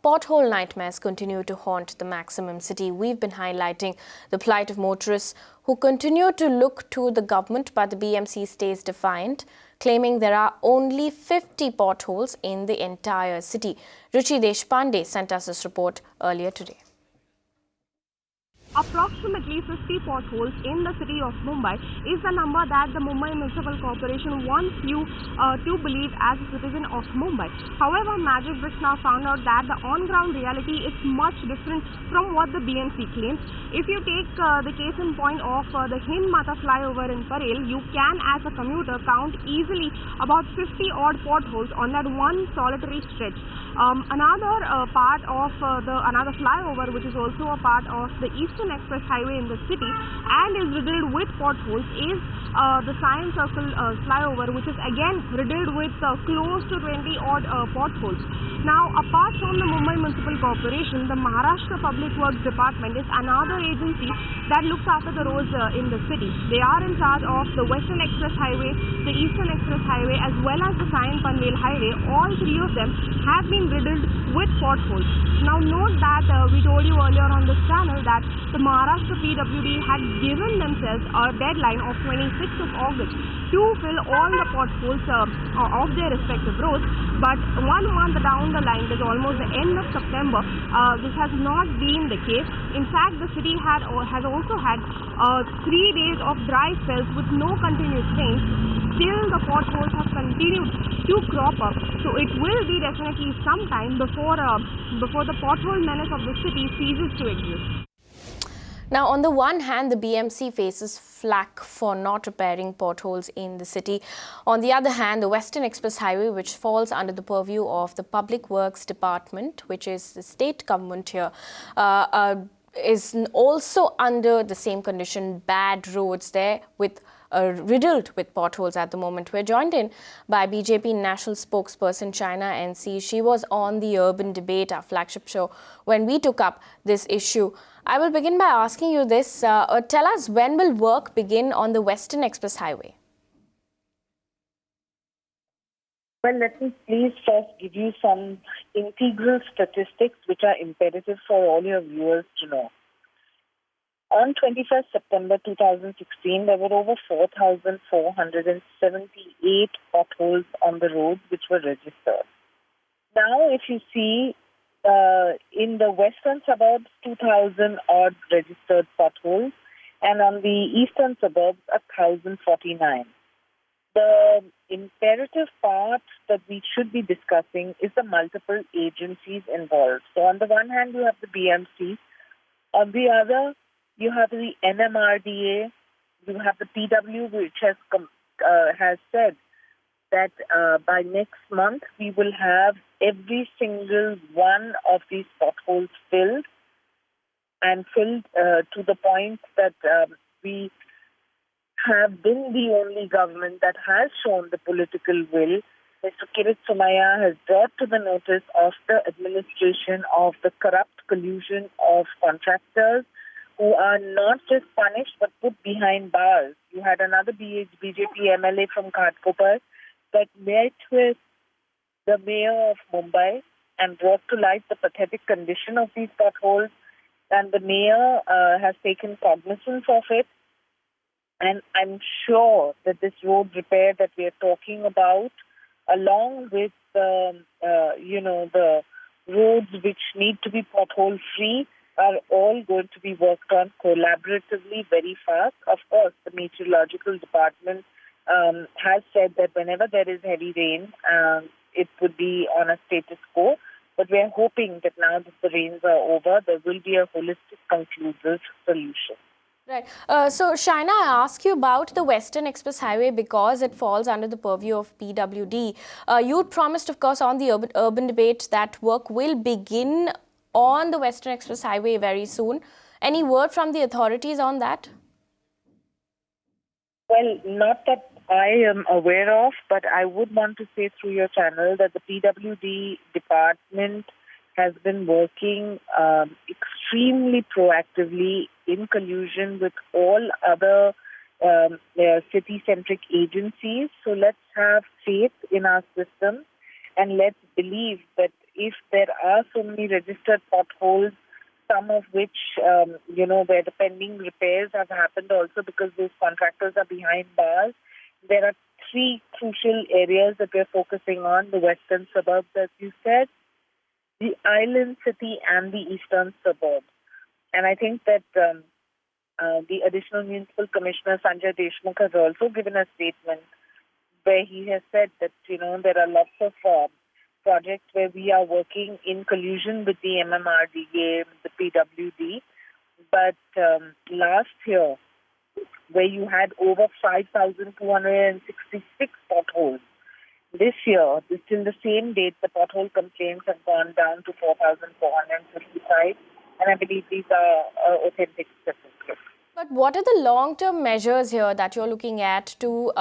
Pothole nightmares continue to haunt the Maximum city. We've been highlighting the plight of motorists who continue to look to the government, but the BMC stays defiant, claiming there are only 50 potholes in the entire city. Ruchi Deshpande sent us this report earlier today. Approximately 50 potholes in the city of Mumbai is the number that the Mumbai Municipal Corporation wants you to believe as a citizen of Mumbai. However, Magicbricks now found out that the on-ground reality is much different from what the BMC claims. If you take the case in point of the Hind Mata flyover in Parel, you can as a commuter count easily about 50 odd potholes on that one solitary stretch. Another part of another flyover, which is also a part of the Eastern Express Highway in the city and is riddled with potholes, is the Sion Circle flyover, which is again riddled with close to 20 odd potholes. Now, apart from the Mumbai Municipal Corporation, the Maharashtra Public Works Department is another agency that looks after the roads in the city. They are in charge of the Western Express Highway, the Eastern Express Highway, as well as the Sion-Panvel Highway. All three of them have been riddled with potholes. Now, note that we told you earlier on this channel that the Maharashtra PWD had given themselves a deadline of 26th of August to fill all the potholes of their respective roads. But 1 month down the line, it is almost the end of September, this has not been the case. In fact, the city has also had 3 days of dry spells with no continuous rains. Still, the potholes have continued to crop up. So it will be definitely some time before the pothole menace of the city ceases to exist. Now, on the one hand, the BMC faces flack for not repairing potholes in the city. On the other hand, the Western Express Highway, which falls under the purview of the Public Works Department, which is the state government here, is also under the same condition. Bad roads there with riddled with potholes at the moment. We're joined in by BJP national spokesperson China NC. She was on the Urban Debate, our flagship show, when we took up this issue. I will begin by asking you this. Tell us, when will work begin on the Western Express Highway? Well, let me please first give you some integral statistics which are imperative for all your viewers to know. On 21st September 2016, there were over 4,478 potholes on the roads which were registered. Now, if you see, in the western suburbs, 2,000 odd registered potholes, and on the eastern suburbs, 1,049. The imperative part that we should be discussing is the multiple agencies involved. So on the one hand, you have the BMC. On the other, you have the NMRDA. You have the PW, which has said that by next month we will have every single one of these potholes filled, and filled to the point that we have been the only government that has shown the political will. Mr. Kirit Somaiya has brought to the notice of the administration of the corrupt collusion of contractors who are not just punished but put behind bars. You had another BJP MLA from Ghatkopar that met with the mayor of Mumbai and brought to light the pathetic condition of these potholes, and the mayor has taken cognizance of it. And I'm sure that this road repair that we are talking about, along with the roads which need to be pothole free, are all going to be worked on collaboratively very fast. Of course, the meteorological department has said that whenever there is heavy rain, it would be on a status quo. But we are hoping that now that the rains are over, there will be a holistic, conclusive solution. Right. So, Shaina, I ask you about the Western Express Highway because it falls under the purview of PWD. You promised, of course, on the urban debate that work will begin on the Western Express Highway very soon. Any word from the authorities on that? Well, not that I am aware of, but I would want to say through your channel that the PWD department has been working extremely proactively in collusion with all other city-centric agencies. So let's have faith in our system and let's believe that if there are so many registered potholes, some of which, where the pending repairs have happened also because those contractors are behind bars, there are three crucial areas that we're focusing on: the western suburbs, as you said, the island city, and the eastern suburbs. And I think that the additional municipal commissioner, Sanjay Deshmukh, has also given a statement where he has said that, there are lots of projects where we are working in collusion with the MMRDA, the PWD. But last year, where you had over 5,266 potholes, this year, till the same date, the pothole complaints have gone down to 4,455. And I believe these are authentic statistics. But what are the long-term measures here that you're looking at to,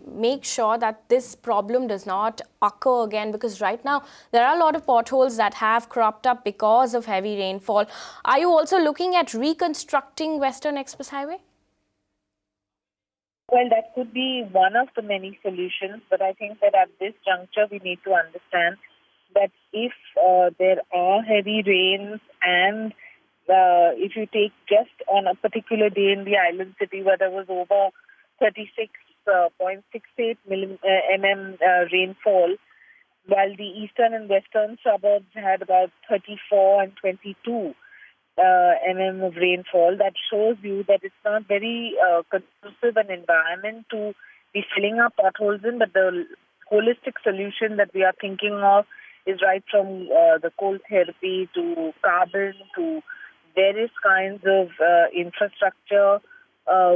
make sure that this problem does not occur again? Because right now, there are a lot of potholes that have cropped up because of heavy rainfall. Are you also looking at reconstructing Western Express Highway? Well, that could be one of the many solutions, but I think that at this juncture, we need to understand that if there are heavy rains and if you take just on a particular day in the island city where there was over 36.68 mm rainfall, while the eastern and western suburbs had about 34 and 22 mm of rainfall, that shows you that it's not very conducive an environment to be filling up potholes in, but the holistic solution that we are thinking of is right from the coal therapy to carbon to various kinds of infrastructure,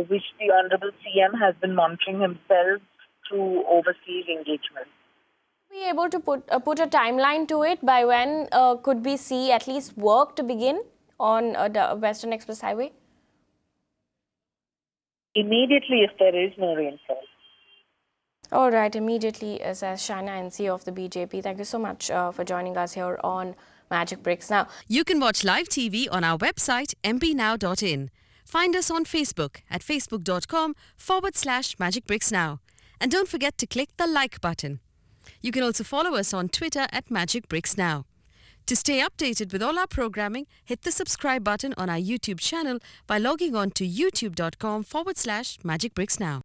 which the Honorable CM has been monitoring himself through overseas engagement. Be able to put a timeline to it by when could we see at least work to begin on the Western Express Highway? Immediately if there is no rainfall. All right, immediately, says Shaina NC of the BJP. Thank you so much for joining us here on Magic Bricks Now. You can watch live TV on our website mpnow.in. Find us on Facebook at facebook.com/magicbricksnow. And don't forget to click the like button. You can also follow us on Twitter at Magic Bricks Now. To stay updated with all our programming, hit the subscribe button on our YouTube channel by logging on to youtube.com/magicbricksnow.